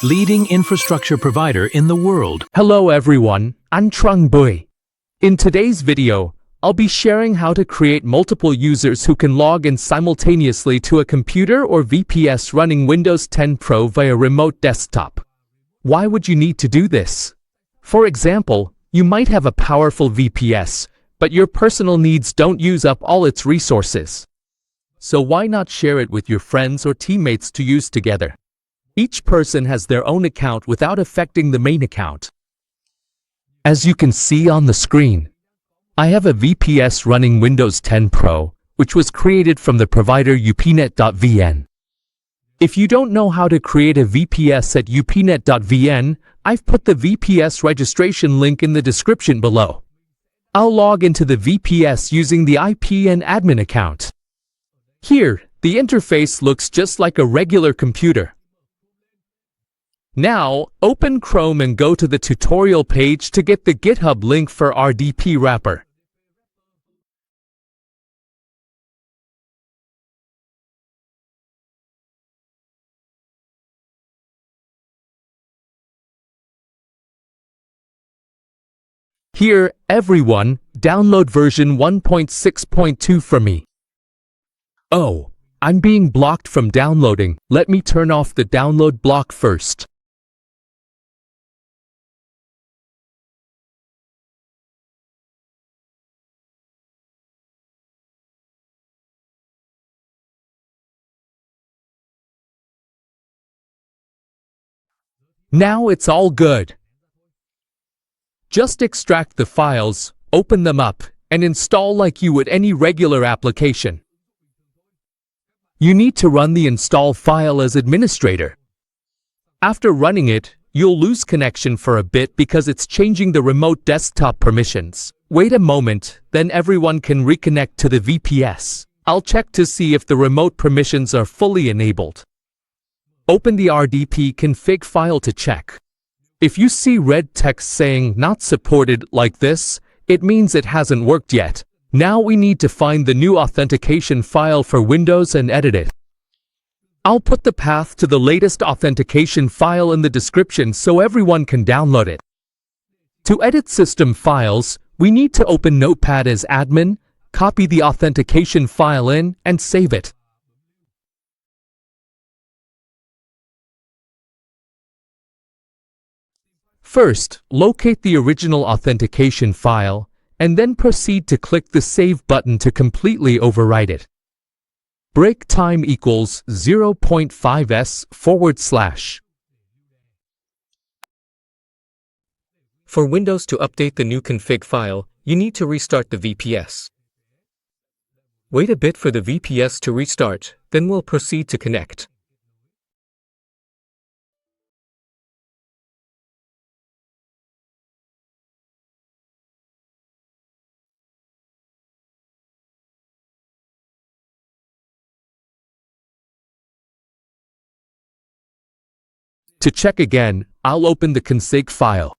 leading infrastructure provider in the world. Hello everyone, I'm Trung Bui. In today's video, I'll be sharing how to create multiple users who can log in simultaneously to a computer or VPS running Windows 10 Pro via remote desktop. Why would you need to do this? For example, you might have a powerful VPS, but your personal needs don't use up all its resources. So why not share it with your friends or teammates to use together? Each person has their own account without affecting the main account. As you can see on the screen, I have a VPS running Windows 10 Pro, which was created from the provider upnet.vn. If you don't know how to create a VPS at upnet.vn, I've put the VPS registration link in the description below. I'll log into the VPS using the IP and admin account. Here, the interface looks just like a regular computer. Now, open Chrome and go to the tutorial page to get the GitHub link for RDP wrapper. Here, everyone, download version 1.6.2 for me. Oh, I'm being blocked from downloading. Let me turn off the download block first. Now it's all good. Just extract the files, open them up, and install like you would any regular application. You need to run the install file as administrator. After running it, you'll lose connection for a bit because it's changing the remote desktop permissions. Wait a moment, then everyone can reconnect to the VPS. I'll check to see if the remote permissions are fully enabled. Open the RDP config file to check. If you see red text saying not supported like this, it means it hasn't worked yet. Now we need to find the new authentication file for Windows and edit it. I'll put the path to the latest authentication file in the description so everyone can download it. To edit system files, we need to open Notepad as admin, copy the authentication file in, and save it. First, locate the original authentication file, and then proceed to click the Save button to completely overwrite it. Break time equals 0.5s/. For Windows to update the new config file, you need to restart the VPS. Wait a bit for the VPS to restart, then we'll proceed to connect. To check again, I'll open the config file.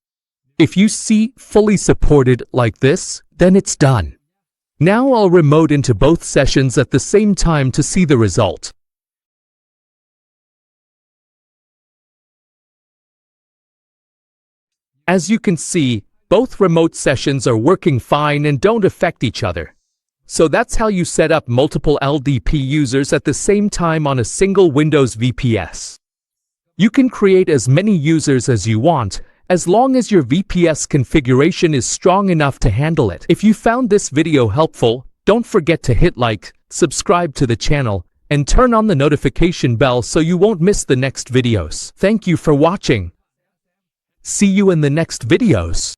If you see fully supported like this, then it's done. Now I'll remote into both sessions at the same time to see the result. As you can see, both remote sessions are working fine and don't affect each other. So that's how you set up multiple RDP users at the same time on a single Windows VPS. You can create as many users as you want, as long as your VPS configuration is strong enough to handle it. If you found this video helpful, don't forget to hit like, subscribe to the channel, and turn on the notification bell so you won't miss the next videos. Thank you for watching. See you in the next videos.